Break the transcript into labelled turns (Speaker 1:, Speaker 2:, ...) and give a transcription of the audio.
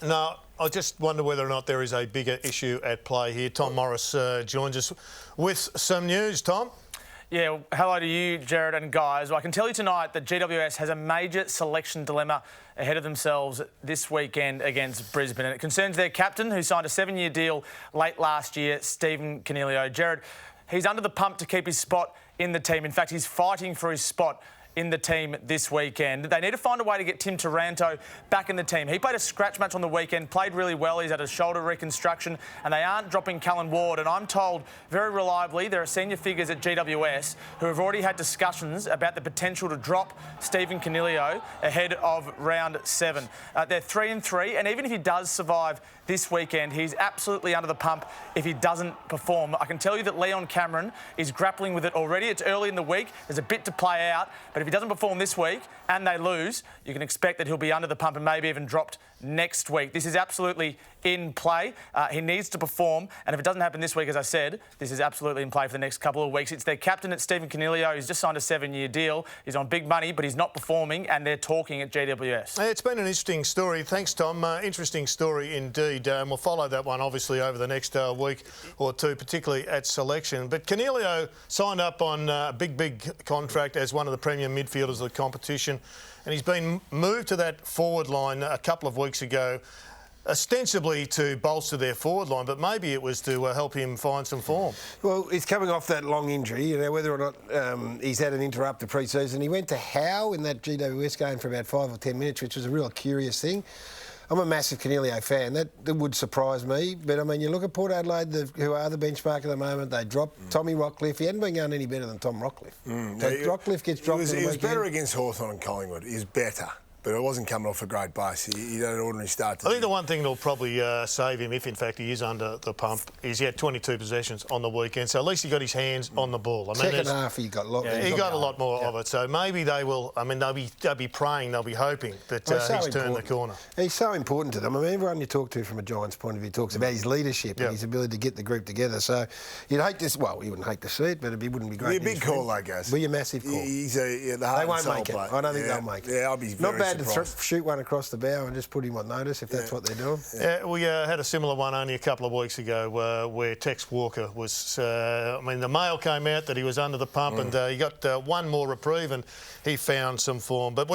Speaker 1: No, I just wonder whether or not there is a bigger issue at play here. Tom Morris joins us with some news. Tom?
Speaker 2: Yeah, well, hello to you, Jared and guys. Well, I can tell you tonight that GWS has a major selection dilemma ahead of themselves this weekend against Brisbane. And it concerns their captain, who signed a 7-year deal late last year, Stephen Coniglio. Jared, he's under the pump to keep his spot in the team. In fact, he's fighting for his spot in the team this weekend. They need to find a way to get Tim Taranto back in the team. He played a scratch match on the weekend, played really well. He's had a shoulder reconstruction, and they aren't dropping Callan Ward. And I'm told very reliably there are senior figures at GWS who have already had discussions about the potential to drop Stephen Coniglio ahead of round 7. They're 3-3, and even if he does survive this weekend, he's absolutely under the pump if he doesn't perform. I can tell you that Leon Cameron is grappling with it already. It's early in the week. There's a bit to play out. But if he doesn't perform this week and they lose, you can expect that he'll be under the pump and maybe even dropped next week. This is absolutely in play. He needs to perform. And if it doesn't happen this week, as I said, this is absolutely in play for the next couple of weeks. It's their captain at Stephen Coniglio. He's just signed a 7-year deal. He's on big money, but he's not performing, and they're talking at GWS.
Speaker 1: It's been an interesting story. Thanks, Tom. Interesting story indeed. We'll follow that one, obviously, over the next week or two, particularly at selection. But Coniglio signed up on a big contract as one of the premium midfielders of the competition, and he's been moved to that forward line a couple of weeks ago, ostensibly to bolster their forward line, but maybe it was to help him find some form.
Speaker 3: Well, he's coming off that long injury, you know, whether or not he's had an interrupted pre-season. He went to Howe in that GWS game for about 5 or 10 minutes, which was a real curious thing. I'm a massive Coniglio fan. That would surprise me. But, I mean, you look at Port Adelaide, who are the benchmark at the moment. They dropped Tommy Rockcliffe. He hadn't been going any better than Tom Rockcliffe. Rockcliffe gets dropped.
Speaker 4: He was better against Hawthorn and Collingwood. He was better. But it wasn't coming off a great base. He had an ordinary start.
Speaker 1: I think the one thing that'll probably save him, if in fact he is under the pump, is he had 22 possessions on the weekend. So at least he got his hands on the ball. I mean,
Speaker 3: second half he got a lot.
Speaker 1: He got a lot more of it. So maybe they will. I mean, they'll be praying, they'll be hoping that he's turned the corner.
Speaker 3: He's so important to them. I mean, everyone you talk to from a Giants point of view talks about his leadership and his ability to get the group together. So you'd hate this. Well, you wouldn't hate to see it, but it wouldn't be great.
Speaker 4: Be a big call, though, guys.
Speaker 3: Be a massive call.
Speaker 4: He's the heart
Speaker 3: they won't
Speaker 4: and soul
Speaker 3: make it.
Speaker 4: player.
Speaker 3: I don't think they'll make it.
Speaker 4: Yeah, I'll be very
Speaker 3: not bad
Speaker 4: surprised.
Speaker 3: to shoot one across the bow and just put him on notice if that's what they're doing.
Speaker 1: Yeah, we had a similar one only a couple of weeks ago where Tex Walker was. I mean, the mail came out that he was under the pump, and he got one more reprieve, and he found some form. But